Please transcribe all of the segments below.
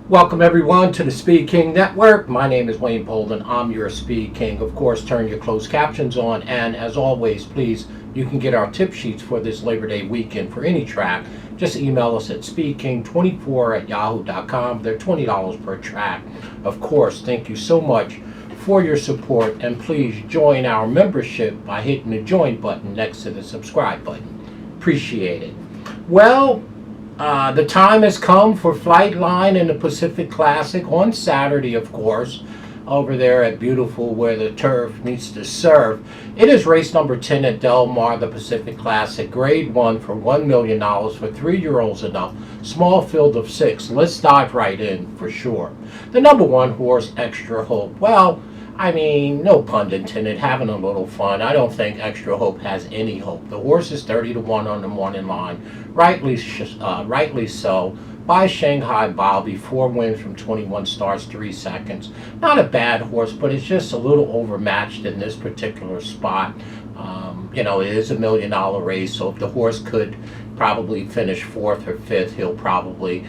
Welcome everyone to the Speed King Network. My name is Wayne Polden. I'm your Speed King. Of course, turn your closed captions on, and as always, please, you can get our tip sheets for this Labor Day weekend for any track. Just email us at speedking24@yahoo.com. They're $20 per track. Of course, thank you so much for your support, and please join our membership by hitting the join button next to the subscribe button. Appreciate it. Well, the time has come for Flightline and the Pacific Classic on Saturday, of course, over there at beautiful where the turf meets the surf. It is race number 10 at Del Mar, the Pacific Classic, grade 1 for $1 million for 3-year-olds and up. Small field of 6. Let's dive right in for sure. The number 1 horse, Extra Hope. Well, I mean, no pun intended, having a little fun. I don't think Extra Hope has any hope. The horse is 30-1 on the morning line, rightly so, by Shanghai Bobby, 4 wins from 21 starts, 3 seconds. Not a bad horse, but it's just a little overmatched in this particular spot. It is a $1 million race, so if the horse could probably finish 4th or 5th, he'll probably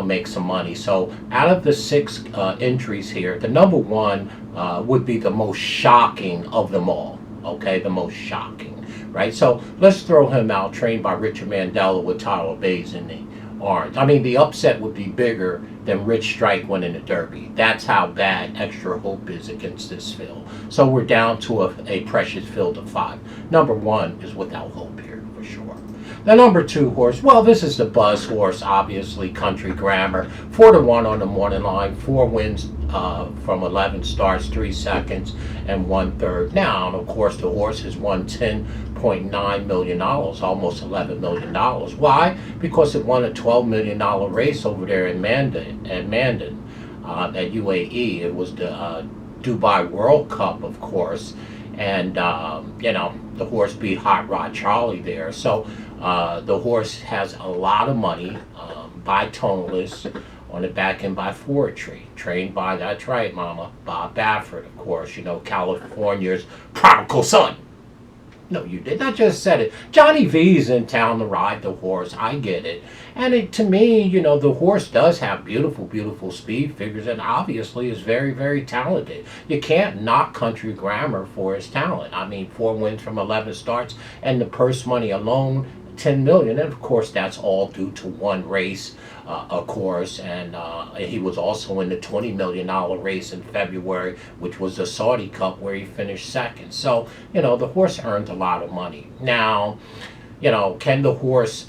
make some money. So out of the 6 entries here, the number 1 would be the most shocking of them all. Okay, the most shocking, right? So let's throw him out, trained by Richard Mandela with Tyler Bays in the orange. I mean, the upset would be bigger than Rich Strike winning the Derby. That's how bad Extra Hope is against this field. So we're down to a precious field of 5. Number 1 is without hope here for sure. The number 2 horse, well, this is the buzz horse, obviously, Country Grammar. 4-1 on the morning line, 4 wins from 11 starts, 3 seconds, and 1/3. Now, of course, the horse has won $10.9 million, almost $11 million. Why? Because it won a $12 million race over there in Mandan, at UAE. It was the Dubai World Cup, of course. And, the horse beat Hot Rod Charlie there. So the horse has a lot of money by Toneless on the back end by Forestry, trained by, that's right, mama, Bob Baffert, of course, California's prodigal son. No, you did not just said it. Johnny V's in town to ride the horse. I get it. And to me, the horse does have beautiful, beautiful speed figures and obviously is very, very talented. You can't knock Country Grammar for his talent. I mean, 4 wins from 11 starts and the purse money alone, $10 million. And of course, that's all due to one race, of course. And he was also in the $20 million race in February, which was the Saudi Cup, where he finished 2nd. So, the horse earned a lot of money. Now, can the horse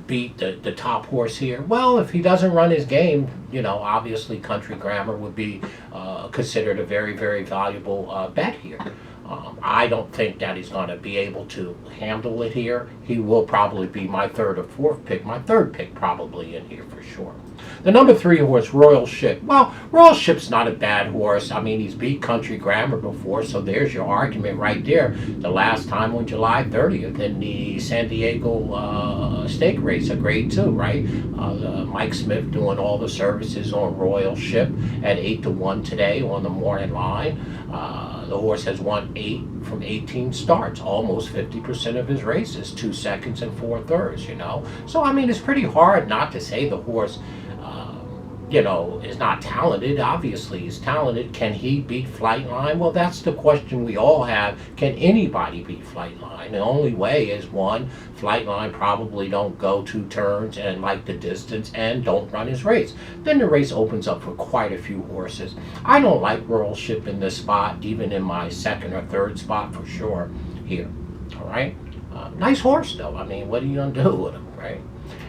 beat the top horse here? Well, if he doesn't run his game, obviously Country Grammar would be considered a very, very valuable bet here. I don't think that he's going to be able to handle it here. He will probably be my 3rd or 4th pick. My 3rd pick probably in here for sure. The number 3 horse, Royal Ship. Well, Royal Ship's not a bad horse. I mean, he's beat Country Grammar before, so there's your argument right there. The last time on July 30th in the San Diego stake race, a grade 2, right? Mike Smith doing all the services on Royal Ship at 8-1 today on the morning line. The horse has won 8 from 18 starts, almost 50% of his races, 2 seconds and 4/3, So, I mean, it's pretty hard not to say the horse, is not talented. Obviously, he's talented. Can he beat Flightline? Well, that's the question we all have. Can anybody beat Flightline? The only way is, 1, Flightline probably don't go 2 turns and like the distance and don't run his race. Then the race opens up for quite a few horses. I don't like Royal Ship in this spot, even in my 2nd or 3rd spot for sure here. All right? Nice horse, though. I mean, what are you going to do with him, right?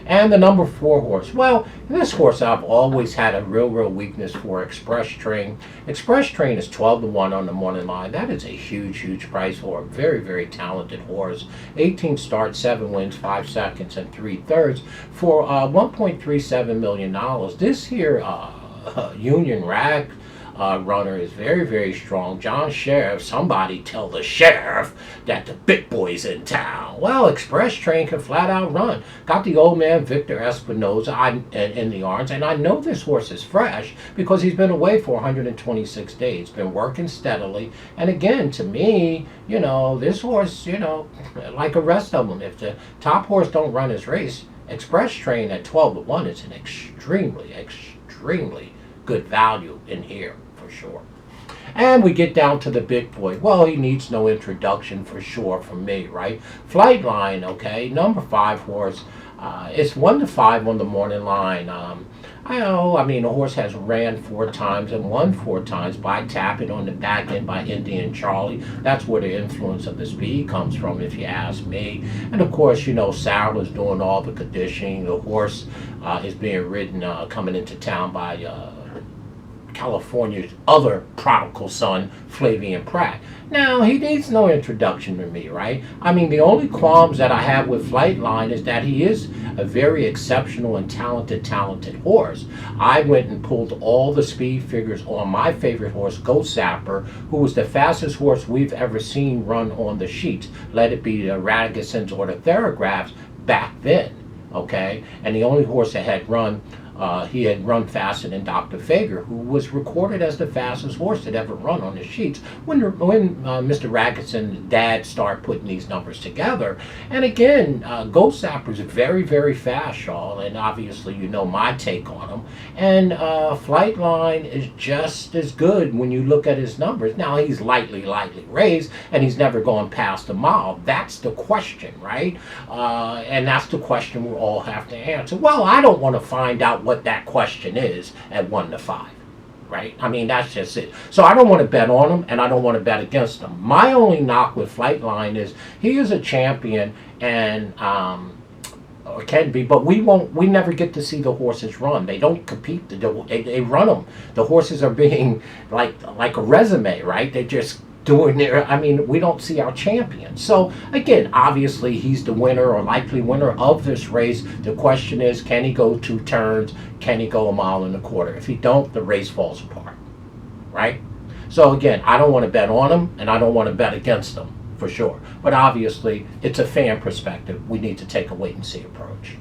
And the number 4 horse. Well, this horse I've always had a real weakness for, Express Train. Express Train is 12-1 on the morning line. That is a huge, huge price for a very, very talented horse. 18 starts, 7 wins, 5 seconds, and 3/3 for $1.37 million. This here Union Rag runner is very, very strong. John Sheriff, somebody tell the sheriff that the big boy's in town. Well, Express Train can flat out run. Got the old man Victor Espinoza in the arms, and I know this horse is fresh because he's been away for 126 days, been working steadily. And again, to me, this horse, like the rest of them, if the top horse don't run his race, Express Train at 12-1 is an extreme extremely good value in here for sure. And we get down to the big boy. Well, he needs no introduction for sure from me, right? Flightline, okay, number 5 horse. It's 1 to 5 on the morning line. The horse has ran 4 times and won 4 times by tapping on the back end by Indian Charlie. That's where the influence of the speed comes from, if you ask me. And of course, Sarah is doing all the conditioning. The horse is being ridden coming into town by California's other prodigal son, Flavian Pratt. Now, he needs no introduction to me, right? The only qualms that I have with Flightline is that he is a very exceptional and talented horse. I went and pulled all the speed figures on my favorite horse, Ghost Zapper, who was the fastest horse we've ever seen run on the sheets, let it be the Radissons or the Thoroughbreds back then, okay? And the only horse that had run he had run faster than Dr. Fager, who was recorded as the fastest horse that ever run on the sheets when Mr. Raggerson's dad started putting these numbers together. And again, Ghost Zapper is very, very fast, y'all, and obviously my take on him. And Flightline is just as good when you look at his numbers. Now, he's lightly raised, and he's never gone past a mile. That's the question, right? And that's the question we all have to answer. Well, I don't want to find out what that question is at 1 to 5, right? That's just it. So I don't want to bet on him, and I don't want to bet against him. My only knock with Flightline is he is a champion, and or can be, but we never get to see the horses run. They don't compete. They run them. The horses are being like a resume, right? They just doing their, we don't see our champion. So again, obviously he's the winner or likely winner of this race. The question is, can he go 2 turns? Can he go 1.25 miles? If he don't, the race falls apart, right? So again, I don't want to bet on him, and I don't want to bet against him for sure. But obviously, it's a fan perspective. We need to take a wait and see approach.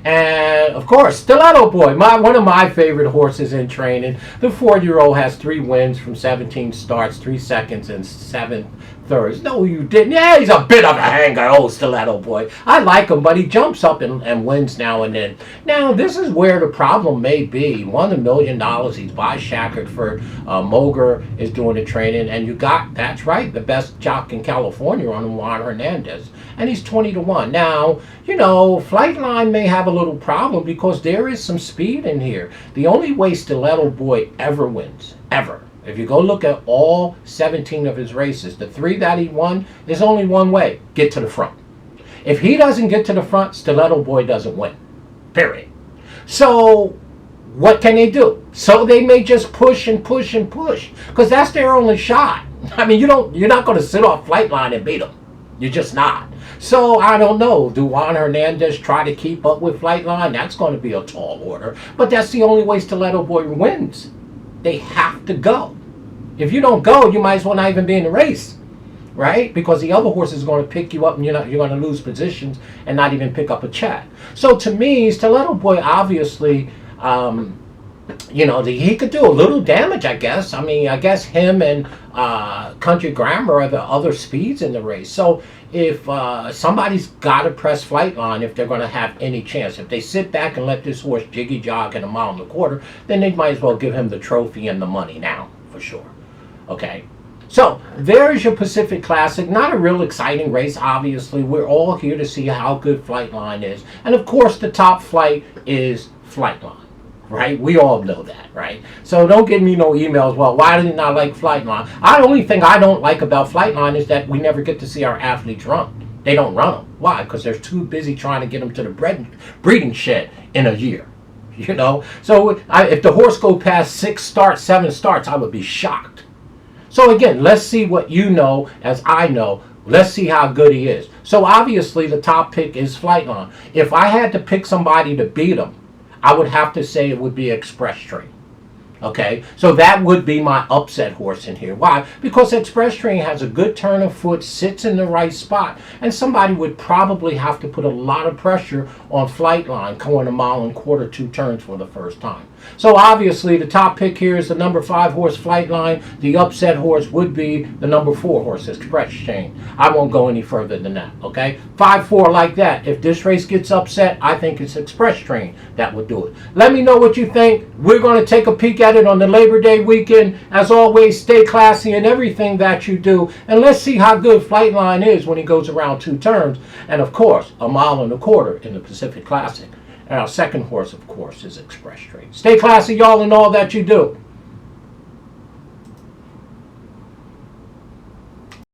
And of course, Stiletto Boy, one of my favorite horses in training. The 4-year-old has 3 wins from 17 starts, 3 seconds, and 7 thirds. No, you didn't. Yeah, he's a bit of a hanger, Stiletto Boy. I like him, but he jumps up and wins now and then. Now, this is where the problem may be. Won $1 million. He's by Shackelford. Moger is doing the training, and that's right, the best jock in California on him, Juan Hernandez. And he's 20 to 1. Now, Flightline may have a little problem because there is some speed in here. The only way Stiletto Boy ever wins, ever, if you go look at all 17 of his races, the 3 that he won, there's only one way: get to the front. If he doesn't get to the front, Stiletto Boy doesn't win. Period. So what can they do? So they may just push and push and push, because that's their only shot. You're not going to sit off Flightline and beat him. You're just not. So I don't know. Do Juan Hernandez try to keep up with Flightline? That's going to be a tall order. But that's the only way Stiletto Boy wins. They have to go. If you don't go, you might as well not even be in the race, right? Because the other horse is going to pick you up, and you're going to lose positions and not even pick up a check. So to me, Stiletto Boy obviously, he could do a little damage, I guess. I guess him and Country Grammar are the other speeds in the race. So if somebody's got to press Flightline if they're going to have any chance. If they sit back and let this horse jiggy jog at 1.25 miles, then they might as well give him the trophy and the money now, for sure. Okay, so there's your Pacific Classic. Not a real exciting race, obviously. We're all here to see how good Flightline is. And of course, the top flight is Flightline, right? We all know that, right? So don't give me no emails, well, why didn't I like Flightline? The only thing I don't like about Flightline is that we never get to see our athletes run. They don't run them. Why? Because they're too busy trying to get them to the breeding shed in a year. So if the horse go past 6 starts, 7 starts, I would be shocked. So again, let's see what you know as I know. Let's see how good he is. So obviously the top pick is Flightline. If I had to pick somebody to beat him, I would have to say it would be Express Train. Okay, so that would be my upset horse in here. Why? Because Express Train has a good turn of foot, sits in the right spot, and somebody would probably have to put a lot of pressure on Flightline going 1.25 miles, 2 turns for the first time. So obviously the top pick here is the number 5 horse Flightline. The upset horse would be the number 4 horse Express Train. I won't go any further than that, okay? 5-4 like that. If this race gets upset, I think it's Express Train that would do it. Let me know what you think. We're going to take a peek at it on the Labor Day weekend. As always, stay classy in everything that you do. And let's see how good Flightline is when he goes around 2 turns. And of course, 1.25 miles in the Pacific Classic. And our second horse, of course, is Express Train. Stay classy, y'all, in all that you do.